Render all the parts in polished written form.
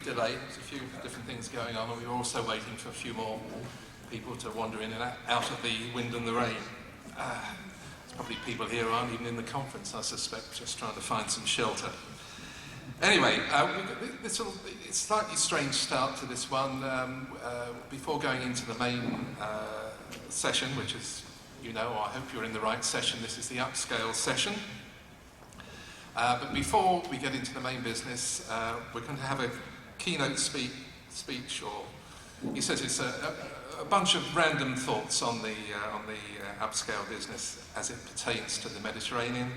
delay. There's a few different things going on, and we were also waiting for a few more people to wander in and out of the wind and the rain. There's probably people here who aren't even in the conference, I suspect, just trying to find some shelter. Anyway, it's a slightly strange start to this one. Before going into the main session, which is, you know, or I hope you're in the right session, this is the upscale session. But before we get into the main business, we're going to have a keynote speech, or he says it's a bunch of random thoughts on the upscale business as it pertains to the Mediterranean,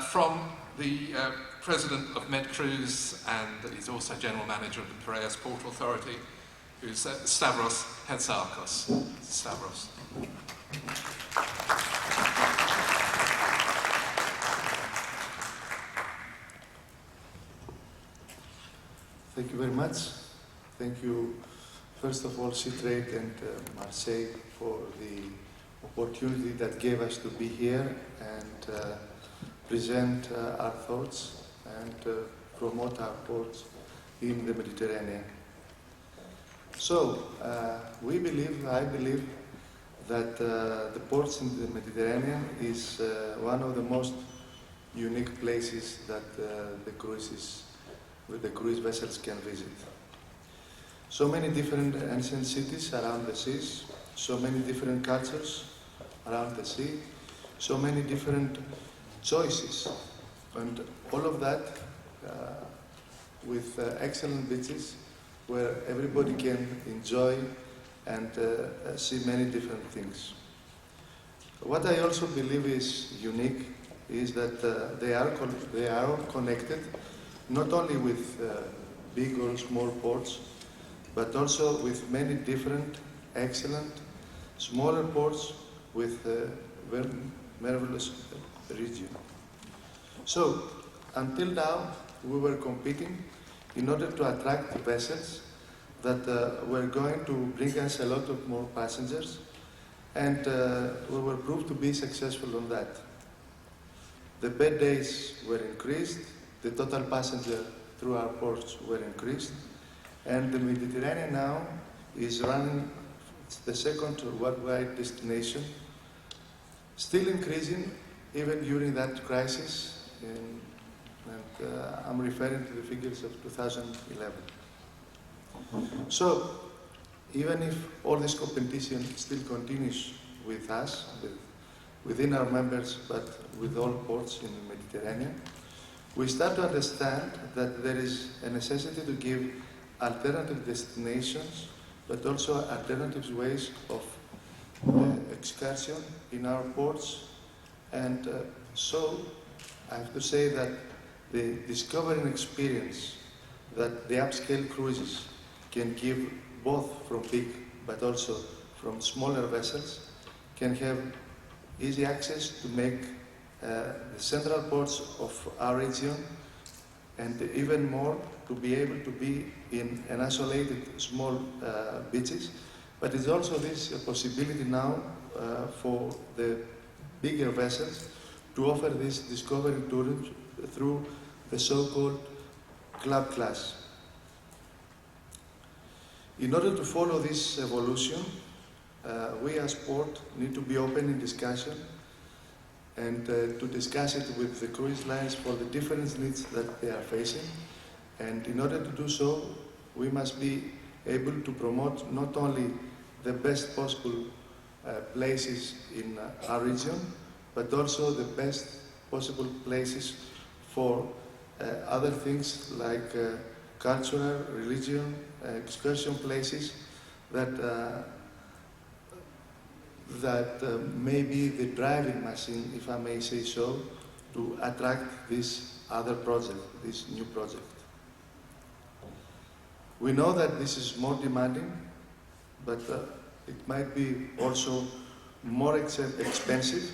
from the president of MedCruise, and he's also general manager of the Piraeus Port Authority, who's Stavros Hatzakos. Stavros. Thank you very much. Thank you, first of all, SeaTrade and Marseille for the opportunity that gave us to be here and present our thoughts and promote our ports in the Mediterranean. So, I believe that the ports in the Mediterranean is one of the most unique places that the cruise vessels can visit. So many different ancient cities around the seas, so many different cultures around the sea, so many different choices, and all of that with excellent beaches where everybody can enjoy and see many different things. What I also believe is unique is that they are all connected, not only with big or small ports, but also with many different, excellent, smaller ports with very marvelous region. So, until now, we were competing in order to attract vessels that were going to bring us a lot of more passengers, and we were proved to be successful on that. The bed days were increased, the total passenger through our ports were increased, and the Mediterranean now is running the second worldwide destination, still increasing even during that crisis, and I'm referring to the figures of 2011. So, even if all this competition still continues with us, within our members, but with all ports in the Mediterranean, we start to understand that there is a necessity to give alternative destinations, but also alternative ways of excursion in our ports. And so I have to say that the discovering experience that the upscale cruises can give, both from big but also from smaller vessels, can have easy access to make the central ports of our region, and even more to be able to be in an isolated small beaches. But it's also this possibility now for the bigger vessels to offer this discovery tourism through the so-called club class. In order to follow this evolution, we as port need to be open in discussion and to discuss it with the cruise lines for the different needs that they are facing. And in order to do so, we must be able to promote not only the best possible places in our region, but also the best possible places for other things like cultural, religion, excursion places that may be the driving machine, if I may say so, to attract this other project, this new project. We know that this is more demanding, but it might be also more expensive,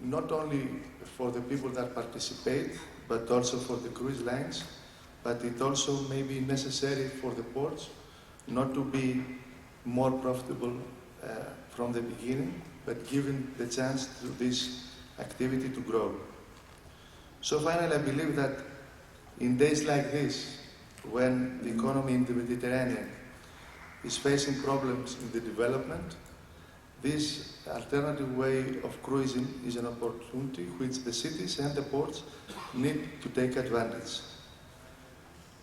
not only for the people that participate, but also for the cruise lines. But it also may be necessary for the ports not to be more profitable from the beginning, but given the chance to this activity to grow. So finally, I believe that in days like this, when the economy in the Mediterranean is facing problems in the development, this alternative way of cruising is an opportunity which the cities and the ports need to take advantage.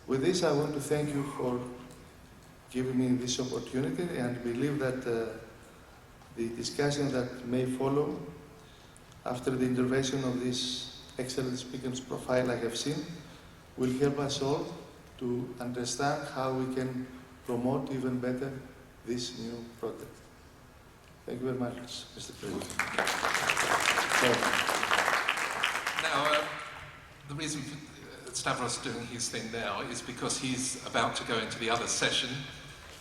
With this, I want to thank you for giving me this opportunity, and believe that the discussion that may follow after the intervention of this excellent speaker's profile I have seen will help us all to understand how we can promote even better this new project. Thank you very much, Mr. President. Now, the reason for Stavros doing his thing now is because he's about to go into the other session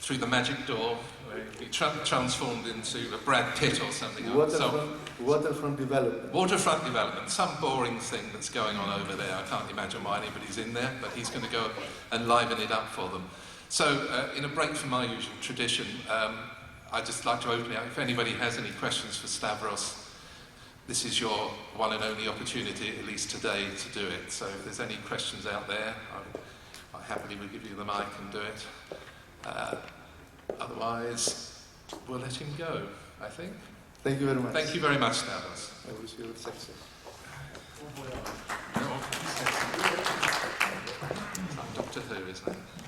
through the magic door, where he'll be transformed into a Brad Pitt or something. Waterfront development. Waterfront development, some boring thing that's going on over there. I can't imagine why anybody's in there, but he's going to go and liven it up for them. So, in a break from my usual tradition, I'd just like to open it up. If anybody has any questions for Stavros, this is your one and only opportunity, at least today, to do it. So if there's any questions out there, I happily will give you the mic and do it. Otherwise, we'll let him go, I think. Thank you very much. Thank you very much, Stavros. I wish you success. It's like Doctor Who, isn't it?